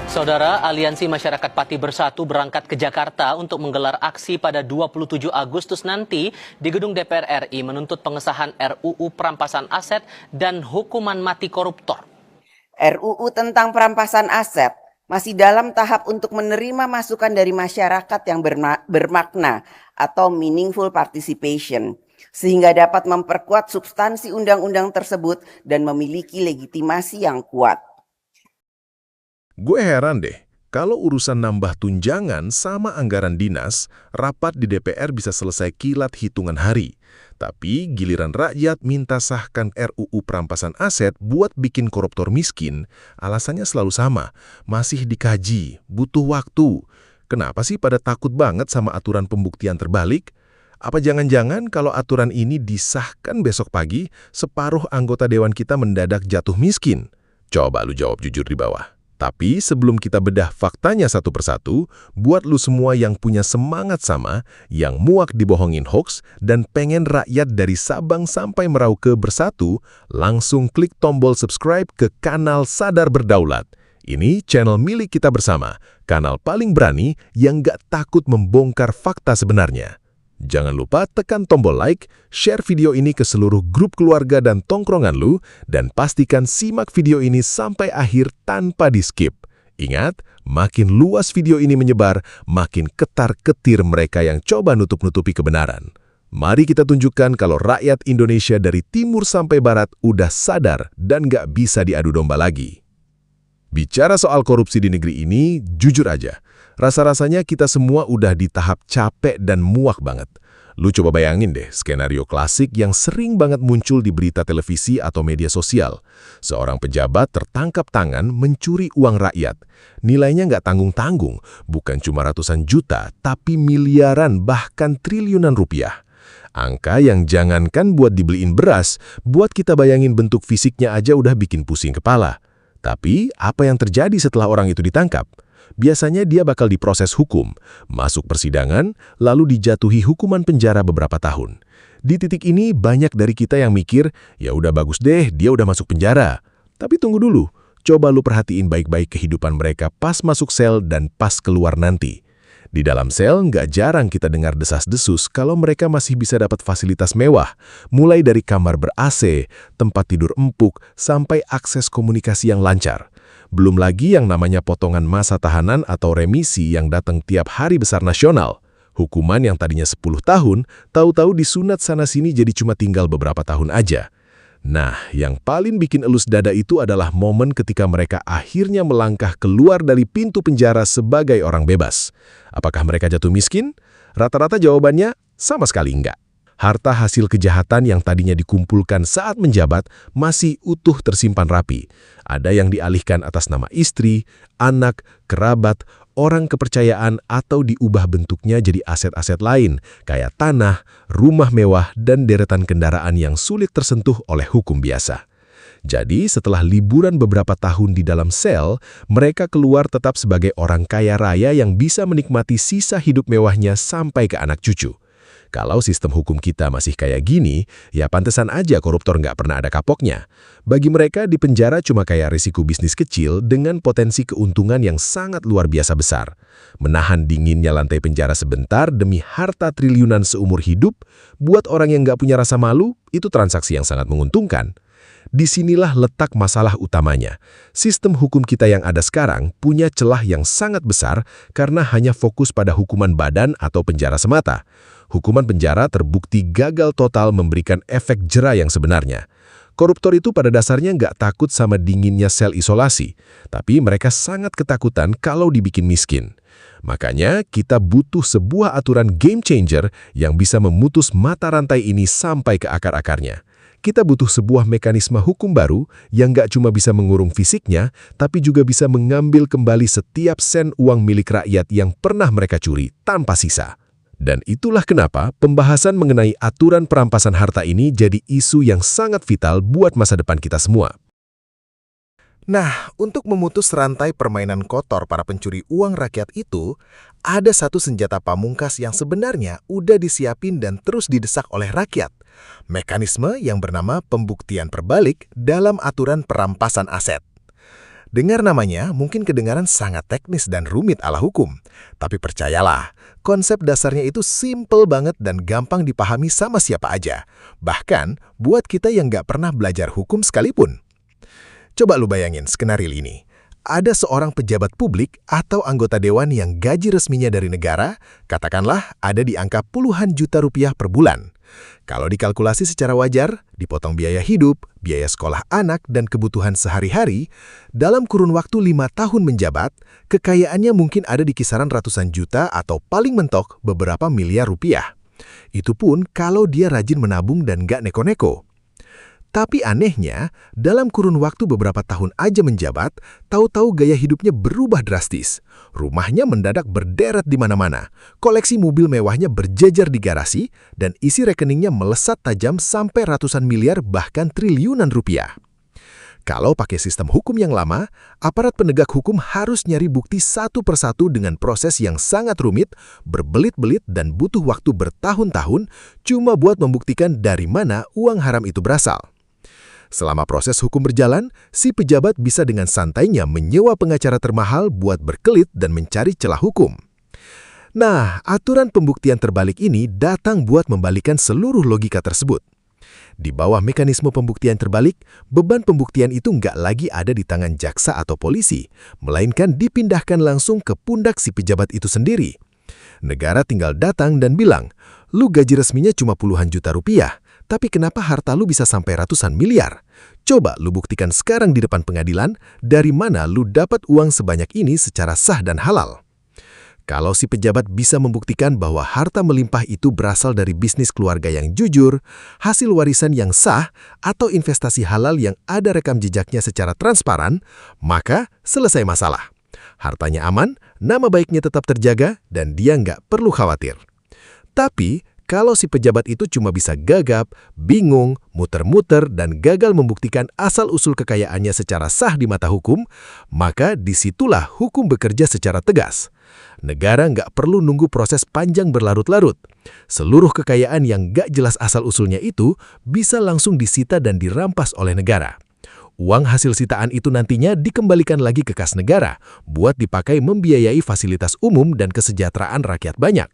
Saudara, Aliansi Masyarakat Pati Bersatu berangkat ke Jakarta untuk menggelar aksi pada 27 Agustus nanti di gedung DPR RI menuntut pengesahan RUU Perampasan Aset dan hukuman mati koruptor. RUU tentang perampasan aset masih dalam tahap untuk menerima masukan dari masyarakat yang bermakna atau meaningful participation, sehingga dapat memperkuat substansi undang-undang tersebut dan memiliki legitimasi yang kuat. Gue heran deh, kalau urusan nambah tunjangan sama anggaran dinas, rapat di DPR bisa selesai kilat hitungan hari. Tapi giliran rakyat minta sahkan RUU perampasan aset buat bikin koruptor miskin, alasannya selalu sama, masih dikaji, butuh waktu. Kenapa sih pada takut banget sama aturan pembuktian terbalik? Apa jangan-jangan kalau aturan ini disahkan besok pagi, separuh anggota dewan kita mendadak jatuh miskin? Coba lu jawab jujur di bawah. Tapi sebelum kita bedah faktanya satu persatu, buat lu semua yang punya semangat sama, yang muak dibohongin hoax, dan pengen rakyat dari Sabang sampai Merauke bersatu, langsung klik tombol subscribe ke kanal Sadar Berdaulat. Ini channel milik kita bersama, kanal paling berani yang gak takut membongkar fakta sebenarnya. Jangan lupa tekan tombol like, share video ini ke seluruh grup keluarga dan tongkrongan lu, dan pastikan simak video ini sampai akhir tanpa di-skip. Ingat, makin luas video ini menyebar, makin ketar-ketir mereka yang coba nutup-nutupi kebenaran. Mari kita tunjukkan kalau rakyat Indonesia dari timur sampai barat udah sadar dan gak bisa diadu domba lagi. Bicara soal korupsi di negeri ini, jujur aja, rasa-rasanya kita semua udah di tahap capek dan muak banget. Lu coba bayangin deh, skenario klasik yang sering banget muncul di berita televisi atau media sosial. Seorang pejabat tertangkap tangan mencuri uang rakyat. Nilainya nggak tanggung-tanggung, bukan cuma ratusan juta, tapi miliaran bahkan triliunan rupiah. Angka yang jangankan buat dibeliin beras, buat kita bayangin bentuk fisiknya aja udah bikin pusing kepala. Tapi, apa yang terjadi setelah orang itu ditangkap? Biasanya dia bakal diproses hukum, masuk persidangan, lalu dijatuhi hukuman penjara beberapa tahun. Di titik ini, banyak dari kita yang mikir, ya udah bagus deh, dia udah masuk penjara. Tapi tunggu dulu, coba lu perhatiin baik-baik kehidupan mereka pas masuk sel dan pas keluar nanti. Di dalam sel, nggak jarang kita dengar desas-desus kalau mereka masih bisa dapat fasilitas mewah, mulai dari kamar ber-AC, tempat tidur empuk, sampai akses komunikasi yang lancar. Belum lagi yang namanya potongan masa tahanan atau remisi yang datang tiap hari besar nasional. Hukuman yang tadinya 10 tahun, tahu-tahu disunat sana-sini jadi cuma tinggal beberapa tahun aja. Nah, yang paling bikin elus dada itu adalah momen ketika mereka akhirnya melangkah keluar dari pintu penjara sebagai orang bebas. Apakah mereka jatuh miskin? Rata-rata jawabannya sama sekali enggak. Harta hasil kejahatan yang tadinya dikumpulkan saat menjabat masih utuh tersimpan rapi. Ada yang dialihkan atas nama istri, anak, kerabat, orang kepercayaan atau diubah bentuknya jadi aset-aset lain, kayak tanah, rumah mewah, dan deretan kendaraan yang sulit tersentuh oleh hukum biasa. Jadi, setelah liburan beberapa tahun di dalam sel, mereka keluar tetap sebagai orang kaya raya yang bisa menikmati sisa hidup mewahnya sampai ke anak cucu. Kalau sistem hukum kita masih kayak gini, ya pantesan aja koruptor nggak pernah ada kapoknya. Bagi mereka, di penjara cuma kayak risiko bisnis kecil dengan potensi keuntungan yang sangat luar biasa besar. Menahan dinginnya lantai penjara sebentar demi harta triliunan seumur hidup, buat orang yang nggak punya rasa malu, itu transaksi yang sangat menguntungkan. Disinilah letak masalah utamanya. Sistem hukum kita yang ada sekarang punya celah yang sangat besar karena hanya fokus pada hukuman badan atau penjara semata. Hukuman penjara terbukti gagal total memberikan efek jera yang sebenarnya. Koruptor itu pada dasarnya nggak takut sama dinginnya sel isolasi, tapi mereka sangat ketakutan kalau dibikin miskin. Makanya kita butuh sebuah aturan game changer yang bisa memutus mata rantai ini sampai ke akar-akarnya. Kita butuh sebuah mekanisme hukum baru yang nggak cuma bisa mengurung fisiknya, tapi juga bisa mengambil kembali setiap sen uang milik rakyat yang pernah mereka curi tanpa sisa. Dan itulah kenapa pembahasan mengenai aturan perampasan harta ini jadi isu yang sangat vital buat masa depan kita semua. Nah, untuk memutus rantai permainan kotor para pencuri uang rakyat itu, ada satu senjata pamungkas yang sebenarnya udah disiapin dan terus didesak oleh rakyat. Mekanisme yang bernama pembuktian perbalik dalam aturan perampasan aset. Dengar namanya mungkin kedengaran sangat teknis dan rumit ala hukum. Tapi percayalah, konsep dasarnya itu simple banget dan gampang dipahami sama siapa aja. Bahkan buat kita yang nggak pernah belajar hukum sekalipun. Coba lu bayangin skenario ini. Ada seorang pejabat publik atau anggota dewan yang gaji resminya dari negara, katakanlah ada di angka puluhan juta rupiah per bulan. Kalau dikalkulasi secara wajar, dipotong biaya hidup, biaya sekolah anak, dan kebutuhan sehari-hari, dalam kurun waktu 5 tahun menjabat, kekayaannya mungkin ada di kisaran ratusan juta atau paling mentok beberapa miliar rupiah. Itu pun kalau dia rajin menabung dan nggak neko-neko. Tapi anehnya, dalam kurun waktu beberapa tahun aja menjabat, tahu-tahu gaya hidupnya berubah drastis. Rumahnya mendadak berderet di mana-mana, koleksi mobil mewahnya berjejer di garasi, dan isi rekeningnya melesat tajam sampai ratusan miliar bahkan triliunan rupiah. Kalau pakai sistem hukum yang lama, aparat penegak hukum harus nyari bukti satu persatu dengan proses yang sangat rumit, berbelit-belit dan butuh waktu bertahun-tahun cuma buat membuktikan dari mana uang haram itu berasal. Selama proses hukum berjalan, si pejabat bisa dengan santainya menyewa pengacara termahal buat berkelit dan mencari celah hukum. Nah, aturan pembuktian terbalik ini datang buat membalikan seluruh logika tersebut. Di bawah mekanisme pembuktian terbalik, beban pembuktian itu nggak lagi ada di tangan jaksa atau polisi, melainkan dipindahkan langsung ke pundak si pejabat itu sendiri. Negara tinggal datang dan bilang, lu gaji resminya cuma puluhan juta rupiah, tapi kenapa harta lu bisa sampai ratusan miliar? Coba lu buktikan sekarang di depan pengadilan, dari mana lu dapat uang sebanyak ini secara sah dan halal. Kalau si pejabat bisa membuktikan bahwa harta melimpah itu berasal dari bisnis keluarga yang jujur, hasil warisan yang sah, atau investasi halal yang ada rekam jejaknya secara transparan, maka selesai masalah. Hartanya aman, nama baiknya tetap terjaga, dan dia nggak perlu khawatir. Tapi, kalau si pejabat itu cuma bisa gagap, bingung, muter-muter, dan gagal membuktikan asal-usul kekayaannya secara sah di mata hukum, maka disitulah hukum bekerja secara tegas. Negara nggak perlu nunggu proses panjang berlarut-larut. Seluruh kekayaan yang nggak jelas asal-usulnya itu bisa langsung disita dan dirampas oleh negara. Uang hasil sitaan itu nantinya dikembalikan lagi ke kas negara, buat dipakai membiayai fasilitas umum dan kesejahteraan rakyat banyak.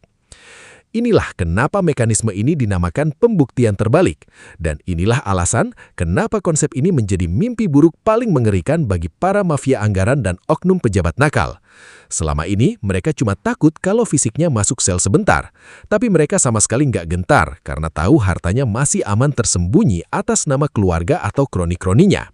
Inilah kenapa mekanisme ini dinamakan pembuktian terbalik. Dan inilah alasan kenapa konsep ini menjadi mimpi buruk paling mengerikan bagi para mafia anggaran dan oknum pejabat nakal. Selama ini, mereka cuma takut kalau fisiknya masuk sel sebentar. Tapi mereka sama sekali nggak gentar karena tahu hartanya masih aman tersembunyi atas nama keluarga atau kroni-kroninya.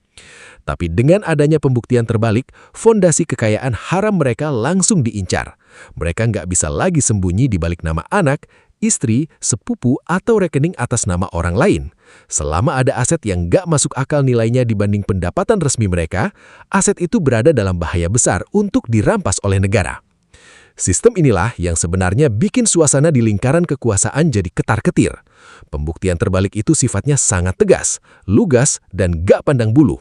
Tapi dengan adanya pembuktian terbalik, fondasi kekayaan haram mereka langsung diincar. Mereka nggak bisa lagi sembunyi di balik nama anak, istri, sepupu, atau rekening atas nama orang lain. Selama ada aset yang nggak masuk akal nilainya dibanding pendapatan resmi mereka, aset itu berada dalam bahaya besar untuk dirampas oleh negara. Sistem inilah yang sebenarnya bikin suasana di lingkaran kekuasaan jadi ketar-ketir. Pembuktian terbalik itu sifatnya sangat tegas, lugas, dan nggak pandang bulu.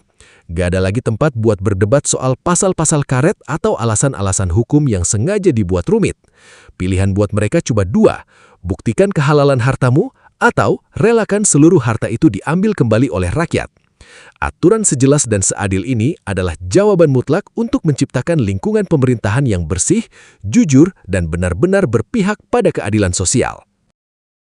Gak ada lagi tempat buat berdebat soal pasal-pasal karet atau alasan-alasan hukum yang sengaja dibuat rumit. Pilihan buat mereka cuma dua, buktikan kehalalan hartamu atau relakan seluruh harta itu diambil kembali oleh rakyat. Aturan sejelas dan seadil ini adalah jawaban mutlak untuk menciptakan lingkungan pemerintahan yang bersih, jujur, dan benar-benar berpihak pada keadilan sosial.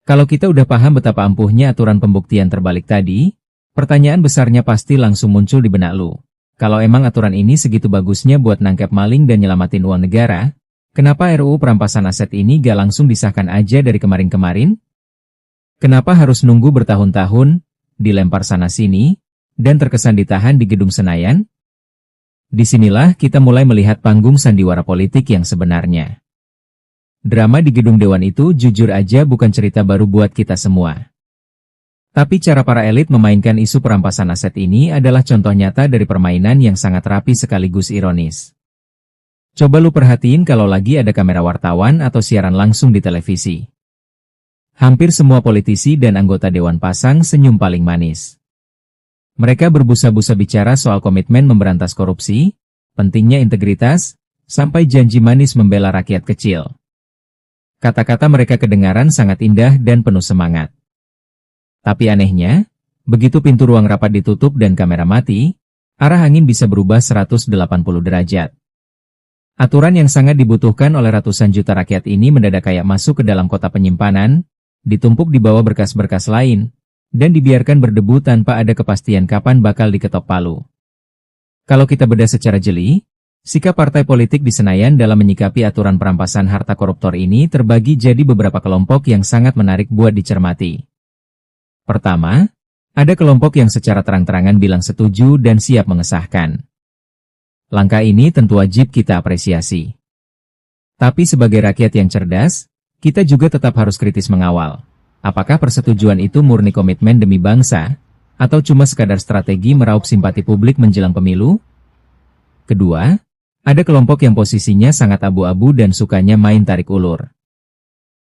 Kalau kita udah paham betapa ampuhnya aturan pembuktian terbalik tadi, pertanyaan besarnya pasti langsung muncul di benak lu. Kalau emang aturan ini segitu bagusnya buat nangkep maling dan nyelamatin uang negara, kenapa RUU perampasan aset ini gak langsung disahkan aja dari kemarin-kemarin? Kenapa harus nunggu bertahun-tahun, dilempar sana-sini, dan terkesan ditahan di Gedung Senayan? Disinilah kita mulai melihat panggung sandiwara politik yang sebenarnya. Drama di Gedung Dewan itu jujur aja bukan cerita baru buat kita semua. Tapi cara para elit memainkan isu perampasan aset ini adalah contoh nyata dari permainan yang sangat rapi sekaligus ironis. Coba lu perhatiin kalau lagi ada kamera wartawan atau siaran langsung di televisi. Hampir semua politisi dan anggota dewan pasang senyum paling manis. Mereka berbusa-busa bicara soal komitmen memberantas korupsi, pentingnya integritas, sampai janji manis membela rakyat kecil. Kata-kata mereka kedengaran sangat indah dan penuh semangat. Tapi anehnya, begitu pintu ruang rapat ditutup dan kamera mati, arah angin bisa berubah 180 derajat. Aturan yang sangat dibutuhkan oleh ratusan juta rakyat ini mendadak kayak masuk ke dalam kota penyimpanan, ditumpuk di bawah berkas-berkas lain, dan dibiarkan berdebu tanpa ada kepastian kapan bakal diketok palu. Kalau kita bedah secara jeli, sikap partai politik di Senayan dalam menyikapi aturan perampasan harta koruptor ini terbagi jadi beberapa kelompok yang sangat menarik buat dicermati. Pertama, ada kelompok yang secara terang-terangan bilang setuju dan siap mengesahkan. Langkah ini tentu wajib kita apresiasi. Tapi sebagai rakyat yang cerdas, kita juga tetap harus kritis mengawal. Apakah persetujuan itu murni komitmen demi bangsa, atau cuma sekadar strategi meraup simpati publik menjelang pemilu? Kedua, ada kelompok yang posisinya sangat abu-abu dan sukanya main tarik ulur.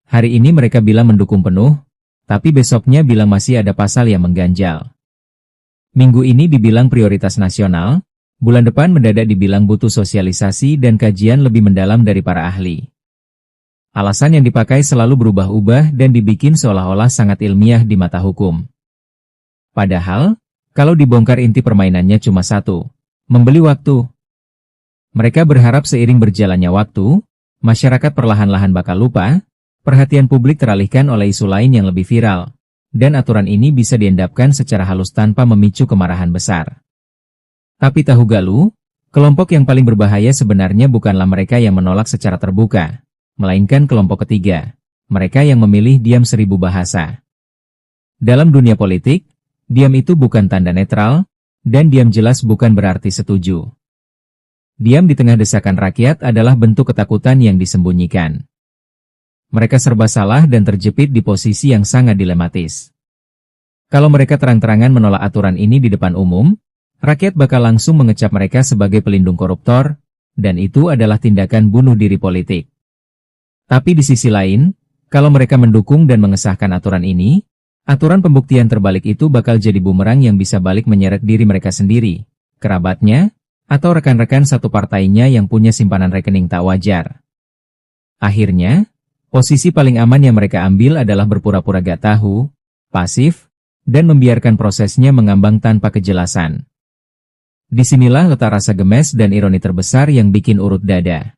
Hari ini mereka bilang mendukung penuh, tapi besoknya bilang masih ada pasal yang mengganjal. Minggu ini dibilang prioritas nasional, bulan depan mendadak dibilang butuh sosialisasi dan kajian lebih mendalam dari para ahli. Alasan yang dipakai selalu berubah-ubah dan dibikin seolah-olah sangat ilmiah di mata hukum. Padahal, kalau dibongkar inti permainannya cuma satu, membeli waktu. Mereka berharap seiring berjalannya waktu, masyarakat perlahan-lahan bakal lupa, perhatian publik teralihkan oleh isu lain yang lebih viral, dan aturan ini bisa diendapkan secara halus tanpa memicu kemarahan besar. Tapi tahu gak lu, kelompok yang paling berbahaya sebenarnya bukanlah mereka yang menolak secara terbuka, melainkan kelompok ketiga, mereka yang memilih diam 1000 bahasa. Dalam dunia politik, diam itu bukan tanda netral, dan diam jelas bukan berarti setuju. Diam di tengah desakan rakyat adalah bentuk ketakutan yang disembunyikan. Mereka serba salah dan terjepit di posisi yang sangat dilematis. Kalau mereka terang-terangan menolak aturan ini di depan umum, rakyat bakal langsung mengecap mereka sebagai pelindung koruptor, dan itu adalah tindakan bunuh diri politik. Tapi di sisi lain, kalau mereka mendukung dan mengesahkan aturan ini, aturan pembuktian terbalik itu bakal jadi bumerang yang bisa balik menyeret diri mereka sendiri, kerabatnya, atau rekan-rekan satu partainya yang punya simpanan rekening tak wajar. Akhirnya, posisi paling aman yang mereka ambil adalah berpura-pura gak tahu, pasif, dan membiarkan prosesnya mengambang tanpa kejelasan. Disinilah letak rasa gemes dan ironi terbesar yang bikin urut dada.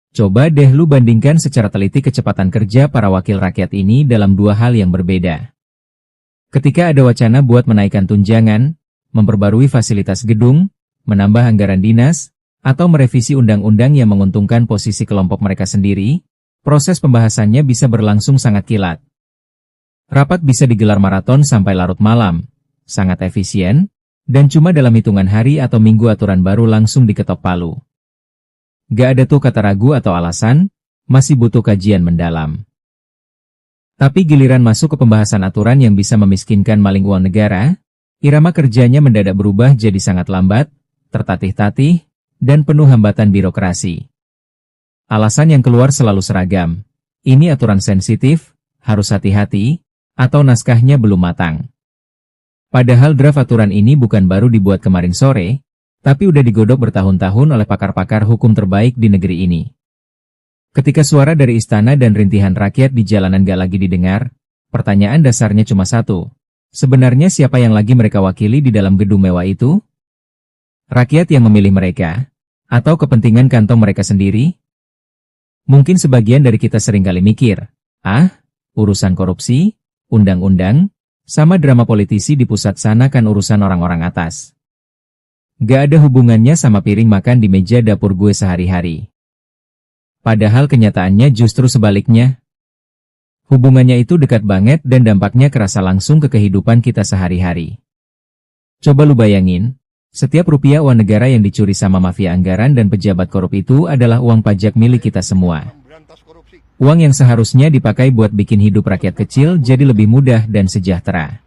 Coba deh lu bandingkan secara teliti kecepatan kerja para wakil rakyat ini dalam dua hal yang berbeda. Ketika ada wacana buat menaikkan tunjangan, memperbarui fasilitas gedung, menambah anggaran dinas, atau merevisi undang-undang yang menguntungkan posisi kelompok mereka sendiri, proses pembahasannya bisa berlangsung sangat kilat. Rapat bisa digelar maraton sampai larut malam, sangat efisien, dan cuma dalam hitungan hari atau minggu aturan baru langsung diketok palu. Gak ada tuh kata ragu atau alasan, masih butuh kajian mendalam. Tapi giliran masuk ke pembahasan aturan yang bisa memiskinkan maling uang negara, irama kerjanya mendadak berubah jadi sangat lambat, tertatih-tatih, dan penuh hambatan birokrasi. Alasan yang keluar selalu seragam. Ini aturan sensitif, harus hati-hati, atau naskahnya belum matang. Padahal draft aturan ini bukan baru dibuat kemarin sore, tapi udah digodok bertahun-tahun oleh pakar-pakar hukum terbaik di negeri ini. Ketika suara dari istana dan rintihan rakyat di jalanan gak lagi didengar, pertanyaan dasarnya cuma satu. Sebenarnya siapa yang lagi mereka wakili di dalam gedung mewah itu? Rakyat yang memilih mereka? Atau kepentingan kantong mereka sendiri? Mungkin sebagian dari kita seringkali mikir, urusan korupsi, undang-undang, sama drama politisi di pusat sana kan urusan orang-orang atas. Gak ada hubungannya sama piring makan di meja dapur gue sehari-hari. Padahal kenyataannya justru sebaliknya. Hubungannya itu dekat banget dan dampaknya kerasa langsung ke kehidupan kita sehari-hari. Coba lu bayangin, setiap rupiah uang negara yang dicuri sama mafia anggaran dan pejabat korup itu adalah uang pajak milik kita semua. Uang yang seharusnya dipakai buat bikin hidup rakyat kecil jadi lebih mudah dan sejahtera.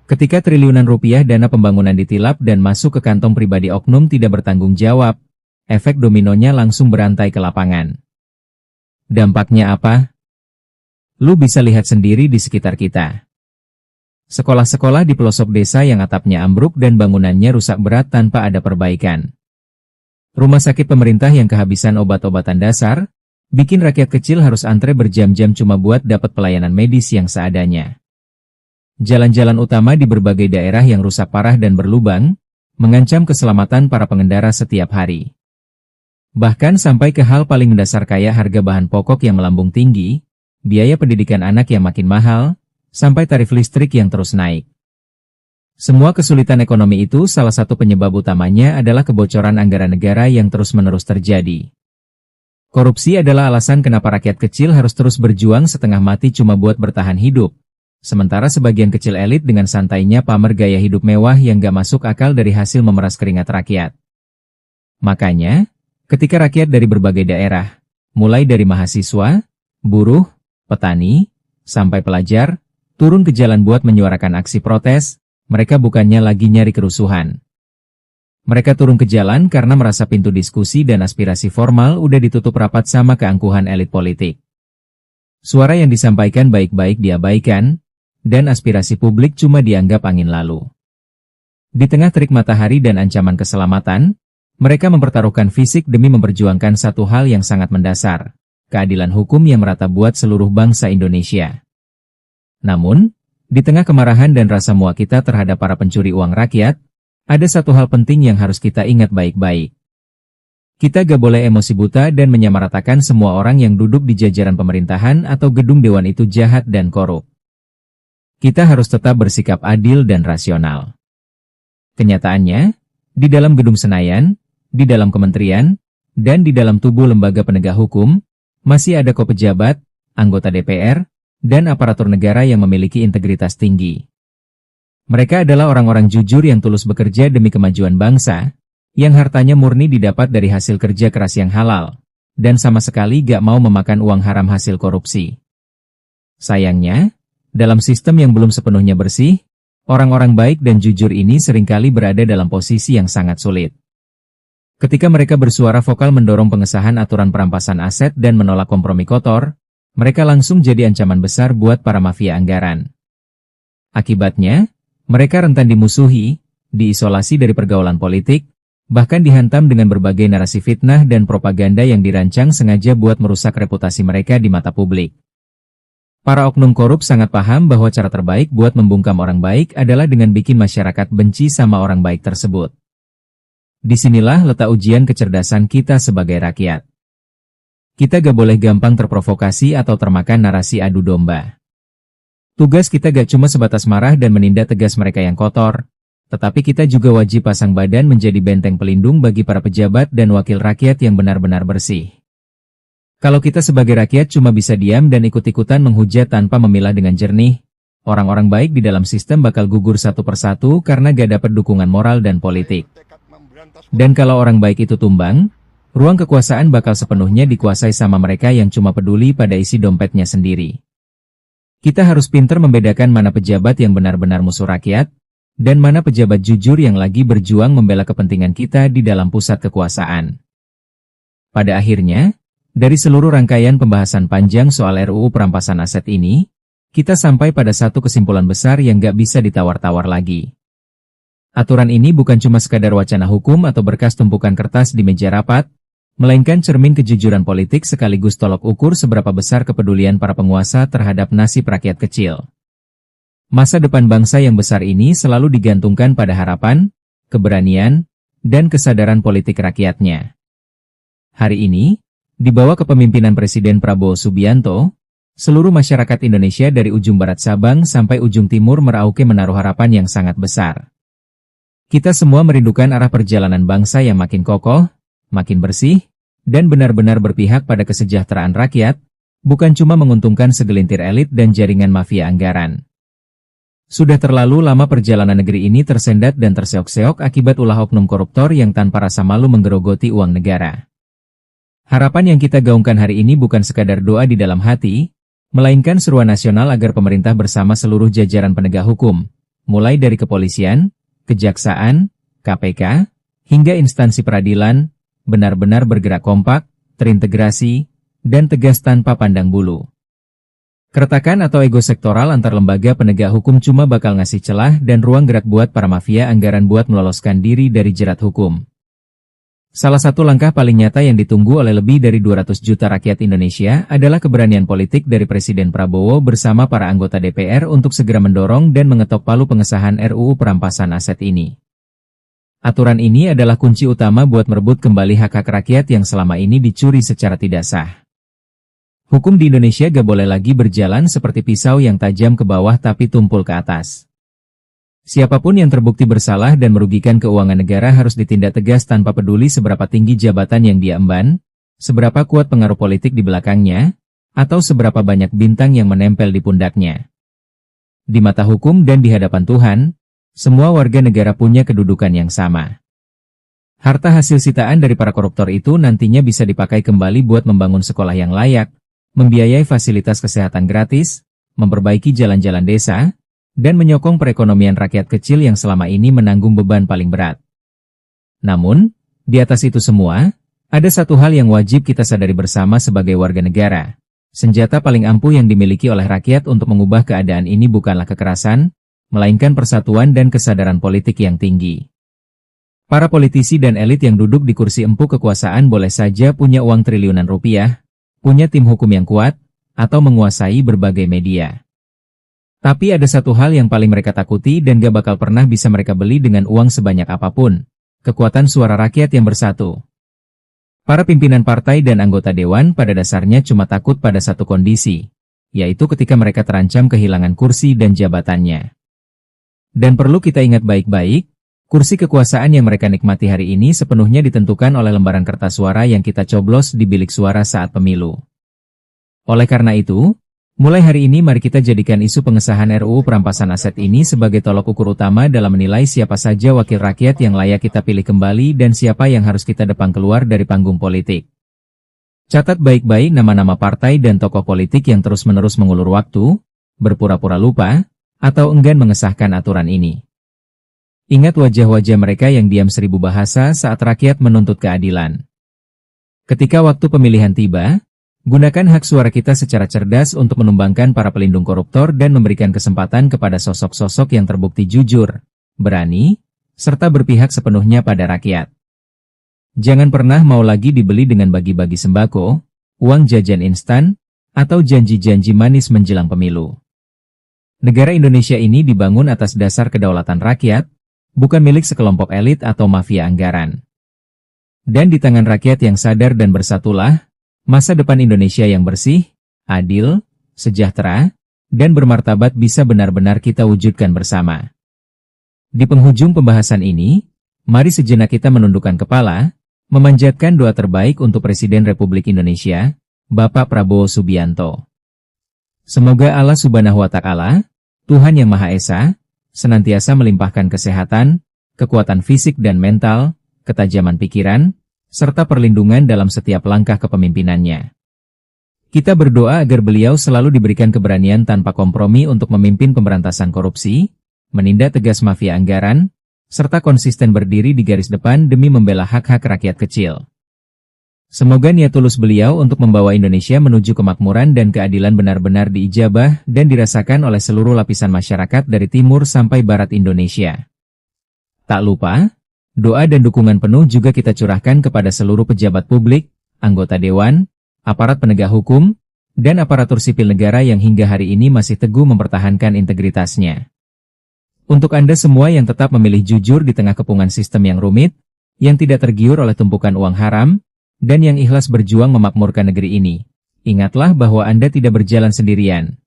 Ketika triliunan rupiah dana pembangunan ditilap dan masuk ke kantong pribadi oknum tidak bertanggung jawab, efek dominonya langsung berantai ke lapangan. Dampaknya apa? Lu bisa lihat sendiri di sekitar kita. Sekolah-sekolah di pelosok desa yang atapnya ambruk dan bangunannya rusak berat tanpa ada perbaikan. Rumah sakit pemerintah yang kehabisan obat-obatan dasar, bikin rakyat kecil harus antre berjam-jam cuma buat dapat pelayanan medis yang seadanya. Jalan-jalan utama di berbagai daerah yang rusak parah dan berlubang, mengancam keselamatan para pengendara setiap hari. Bahkan sampai ke hal paling mendasar kayak harga bahan pokok yang melambung tinggi, biaya pendidikan anak yang makin mahal, sampai tarif listrik yang terus naik. Semua kesulitan ekonomi itu salah satu penyebab utamanya adalah kebocoran anggaran negara yang terus-menerus terjadi. Korupsi adalah alasan kenapa rakyat kecil harus terus berjuang setengah mati cuma buat bertahan hidup. Sementara sebagian kecil elit dengan santainya pamer gaya hidup mewah yang gak masuk akal dari hasil memeras keringat rakyat. Makanya, ketika rakyat dari berbagai daerah, mulai dari mahasiswa, buruh, petani, sampai pelajar, turun ke jalan buat menyuarakan aksi protes, mereka bukannya lagi nyari kerusuhan. Mereka turun ke jalan karena merasa pintu diskusi dan aspirasi formal udah ditutup rapat sama keangkuhan elit politik. Suara yang disampaikan baik-baik diabaikan, dan aspirasi publik cuma dianggap angin lalu. Di tengah terik matahari dan ancaman keselamatan, mereka mempertaruhkan fisik demi memperjuangkan satu hal yang sangat mendasar, keadilan hukum yang merata buat seluruh bangsa Indonesia. Namun, di tengah kemarahan dan rasa muak kita terhadap para pencuri uang rakyat, ada satu hal penting yang harus kita ingat baik-baik. Kita gak boleh emosi buta dan menyamaratakan semua orang yang duduk di jajaran pemerintahan atau gedung dewan itu jahat dan korup. Kita harus tetap bersikap adil dan rasional. Kenyataannya, di dalam gedung Senayan, di dalam kementerian, dan di dalam tubuh lembaga penegak hukum, masih ada kok pejabat, anggota DPR, dan aparatur negara yang memiliki integritas tinggi. Mereka adalah orang-orang jujur yang tulus bekerja demi kemajuan bangsa, yang hartanya murni didapat dari hasil kerja keras yang halal, dan sama sekali gak mau memakan uang haram hasil korupsi. Sayangnya, dalam sistem yang belum sepenuhnya bersih, orang-orang baik dan jujur ini seringkali berada dalam posisi yang sangat sulit. Ketika mereka bersuara vokal mendorong pengesahan aturan perampasan aset dan menolak kompromi kotor, mereka langsung jadi ancaman besar buat para mafia anggaran. Akibatnya, mereka rentan dimusuhi, diisolasi dari pergaulan politik, bahkan dihantam dengan berbagai narasi fitnah dan propaganda yang dirancang sengaja buat merusak reputasi mereka di mata publik. Para oknum korup sangat paham bahwa cara terbaik buat membungkam orang baik adalah dengan bikin masyarakat benci sama orang baik tersebut. Disinilah letak ujian kecerdasan kita sebagai rakyat. Kita gak boleh gampang terprovokasi atau termakan narasi adu domba. Tugas kita gak cuma sebatas marah dan menindak tegas mereka yang kotor, tetapi kita juga wajib pasang badan menjadi benteng pelindung bagi para pejabat dan wakil rakyat yang benar-benar bersih. Kalau kita sebagai rakyat cuma bisa diam dan ikut-ikutan menghujat tanpa memilah dengan jernih, orang-orang baik di dalam sistem bakal gugur satu persatu karena gak dapat dukungan moral dan politik. Dan kalau orang baik itu tumbang, ruang kekuasaan bakal sepenuhnya dikuasai sama mereka yang cuma peduli pada isi dompetnya sendiri. Kita harus pintar membedakan mana pejabat yang benar-benar musuh rakyat, dan mana pejabat jujur yang lagi berjuang membela kepentingan kita di dalam pusat kekuasaan. Pada akhirnya, dari seluruh rangkaian pembahasan panjang soal RUU perampasan aset ini, kita sampai pada satu kesimpulan besar yang gak bisa ditawar-tawar lagi. Aturan ini bukan cuma sekadar wacana hukum atau berkas tumpukan kertas di meja rapat, melainkan cermin kejujuran politik sekaligus tolok ukur seberapa besar kepedulian para penguasa terhadap nasib rakyat kecil. Masa depan bangsa yang besar ini selalu digantungkan pada harapan, keberanian, dan kesadaran politik rakyatnya. Hari ini, di bawah kepemimpinan Presiden Prabowo Subianto, seluruh masyarakat Indonesia dari ujung barat Sabang sampai ujung timur Merauke menaruh harapan yang sangat besar. Kita semua merindukan arah perjalanan bangsa yang makin kokoh, makin bersih, dan benar-benar berpihak pada kesejahteraan rakyat, bukan cuma menguntungkan segelintir elit dan jaringan mafia anggaran. Sudah terlalu lama perjalanan negeri ini tersendat dan terseok-seok akibat ulah oknum koruptor yang tanpa rasa malu menggerogoti uang negara. Harapan yang kita gaungkan hari ini bukan sekadar doa di dalam hati, melainkan seruan nasional agar pemerintah bersama seluruh jajaran penegak hukum, mulai dari kepolisian, kejaksaan, KPK, hingga instansi peradilan, benar-benar bergerak kompak, terintegrasi, dan tegas tanpa pandang bulu. Keretakan atau ego sektoral antar lembaga penegak hukum cuma bakal ngasih celah dan ruang gerak buat para mafia anggaran buat meloloskan diri dari jerat hukum. Salah satu langkah paling nyata yang ditunggu oleh lebih dari 200 juta rakyat Indonesia adalah keberanian politik dari Presiden Prabowo bersama para anggota DPR untuk segera mendorong dan mengetok palu pengesahan RUU perampasan aset ini. Aturan ini adalah kunci utama buat merebut kembali hak-hak rakyat yang selama ini dicuri secara tidak sah. Hukum di Indonesia gak boleh lagi berjalan seperti pisau yang tajam ke bawah tapi tumpul ke atas. Siapapun yang terbukti bersalah dan merugikan keuangan negara harus ditindak tegas tanpa peduli seberapa tinggi jabatan yang dia emban, seberapa kuat pengaruh politik di belakangnya, atau seberapa banyak bintang yang menempel di pundaknya. Di mata hukum dan di hadapan Tuhan, semua warga negara punya kedudukan yang sama. Harta hasil sitaan dari para koruptor itu nantinya bisa dipakai kembali buat membangun sekolah yang layak, membiayai fasilitas kesehatan gratis, memperbaiki jalan-jalan desa, dan menyokong perekonomian rakyat kecil yang selama ini menanggung beban paling berat. Namun, di atas itu semua, ada satu hal yang wajib kita sadari bersama sebagai warga negara. Senjata paling ampuh yang dimiliki oleh rakyat untuk mengubah keadaan ini bukanlah kekerasan, melainkan persatuan dan kesadaran politik yang tinggi. Para politisi dan elit yang duduk di kursi empuk kekuasaan boleh saja punya uang triliunan rupiah, punya tim hukum yang kuat, atau menguasai berbagai media. Tapi ada satu hal yang paling mereka takuti dan gak bakal pernah bisa mereka beli dengan uang sebanyak apapun, kekuatan suara rakyat yang bersatu. Para pimpinan partai dan anggota dewan pada dasarnya cuma takut pada satu kondisi, yaitu ketika mereka terancam kehilangan kursi dan jabatannya. Dan perlu kita ingat baik-baik, kursi kekuasaan yang mereka nikmati hari ini sepenuhnya ditentukan oleh lembaran kertas suara yang kita coblos di bilik suara saat pemilu. Oleh karena itu, mulai hari ini mari kita jadikan isu pengesahan RUU perampasan aset ini sebagai tolok ukur utama dalam menilai siapa saja wakil rakyat yang layak kita pilih kembali dan siapa yang harus kita depang keluar dari panggung politik. Catat baik-baik nama-nama partai dan tokoh politik yang terus-menerus mengulur waktu, berpura-pura lupa, atau enggan mengesahkan aturan ini. Ingat wajah-wajah mereka yang diam seribu bahasa saat rakyat menuntut keadilan. Ketika waktu pemilihan tiba, gunakan hak suara kita secara cerdas untuk menumbangkan para pelindung koruptor dan memberikan kesempatan kepada sosok-sosok yang terbukti jujur, berani, serta berpihak sepenuhnya pada rakyat. Jangan pernah mau lagi dibeli dengan bagi-bagi sembako, uang jajan instan, atau janji-janji manis menjelang pemilu. Negara Indonesia ini dibangun atas dasar kedaulatan rakyat, bukan milik sekelompok elit atau mafia anggaran. Dan di tangan rakyat yang sadar dan bersatulah, masa depan Indonesia yang bersih, adil, sejahtera, dan bermartabat bisa benar-benar kita wujudkan bersama. Di penghujung pembahasan ini, mari sejenak kita menundukkan kepala, memanjatkan doa terbaik untuk Presiden Republik Indonesia, Bapak Prabowo Subianto. Semoga Allah Subhanahu wa Ta'ala, Tuhan Yang Maha Esa, senantiasa melimpahkan kesehatan, kekuatan fisik dan mental, ketajaman pikiran, serta perlindungan dalam setiap langkah kepemimpinannya. Kita berdoa agar beliau selalu diberikan keberanian tanpa kompromi untuk memimpin pemberantasan korupsi, menindak tegas mafia anggaran, serta konsisten berdiri di garis depan demi membela hak-hak rakyat kecil. Semoga niat tulus beliau untuk membawa Indonesia menuju kemakmuran dan keadilan benar-benar diijabah dan dirasakan oleh seluruh lapisan masyarakat dari timur sampai barat Indonesia. Tak lupa, doa dan dukungan penuh juga kita curahkan kepada seluruh pejabat publik, anggota dewan, aparat penegak hukum, dan aparatur sipil negara yang hingga hari ini masih teguh mempertahankan integritasnya. Untuk Anda semua yang tetap memilih jujur di tengah kepungan sistem yang rumit, yang tidak tergiur oleh tumpukan uang haram, dan yang ikhlas berjuang memakmurkan negeri ini, ingatlah bahwa Anda tidak berjalan sendirian.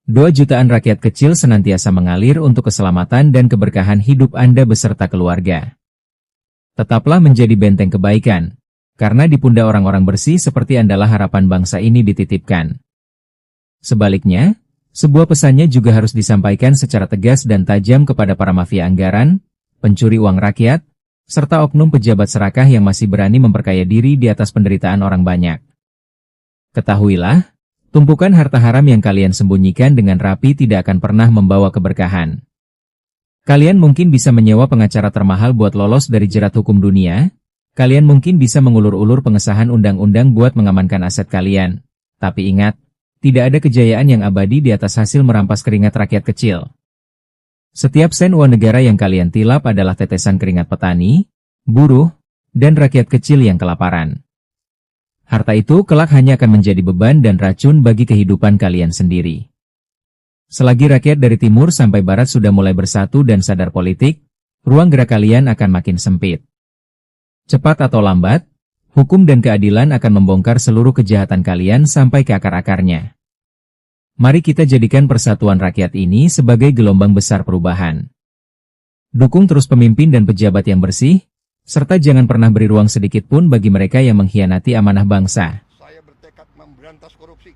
Doa jutaan rakyat kecil senantiasa mengalir untuk keselamatan dan keberkahan hidup Anda beserta keluarga. Tetaplah menjadi benteng kebaikan, karena di pundak orang-orang bersih seperti Andalah harapan bangsa ini dititipkan. Sebaliknya, sebuah pesannya juga harus disampaikan secara tegas dan tajam kepada para mafia anggaran, pencuri uang rakyat, serta oknum pejabat serakah yang masih berani memperkaya diri di atas penderitaan orang banyak. Ketahuilah, tumpukan harta haram yang kalian sembunyikan dengan rapi tidak akan pernah membawa keberkahan. Kalian mungkin bisa menyewa pengacara termahal buat lolos dari jerat hukum dunia, kalian mungkin bisa mengulur-ulur pengesahan undang-undang buat mengamankan aset kalian. Tapi ingat, tidak ada kejayaan yang abadi di atas hasil merampas keringat rakyat kecil. Setiap sen uang negara yang kalian tilap adalah tetesan keringat petani, buruh, dan rakyat kecil yang kelaparan. Harta itu kelak hanya akan menjadi beban dan racun bagi kehidupan kalian sendiri. Selagi rakyat dari timur sampai barat sudah mulai bersatu dan sadar politik, ruang gerak kalian akan makin sempit. Cepat atau lambat, hukum dan keadilan akan membongkar seluruh kejahatan kalian sampai ke akar-akarnya. Mari kita jadikan persatuan rakyat ini sebagai gelombang besar perubahan. Dukung terus pemimpin dan pejabat yang bersih, serta jangan pernah beri ruang sedikit pun bagi mereka yang mengkhianati amanah bangsa. Saya bertekad memberantas korupsi.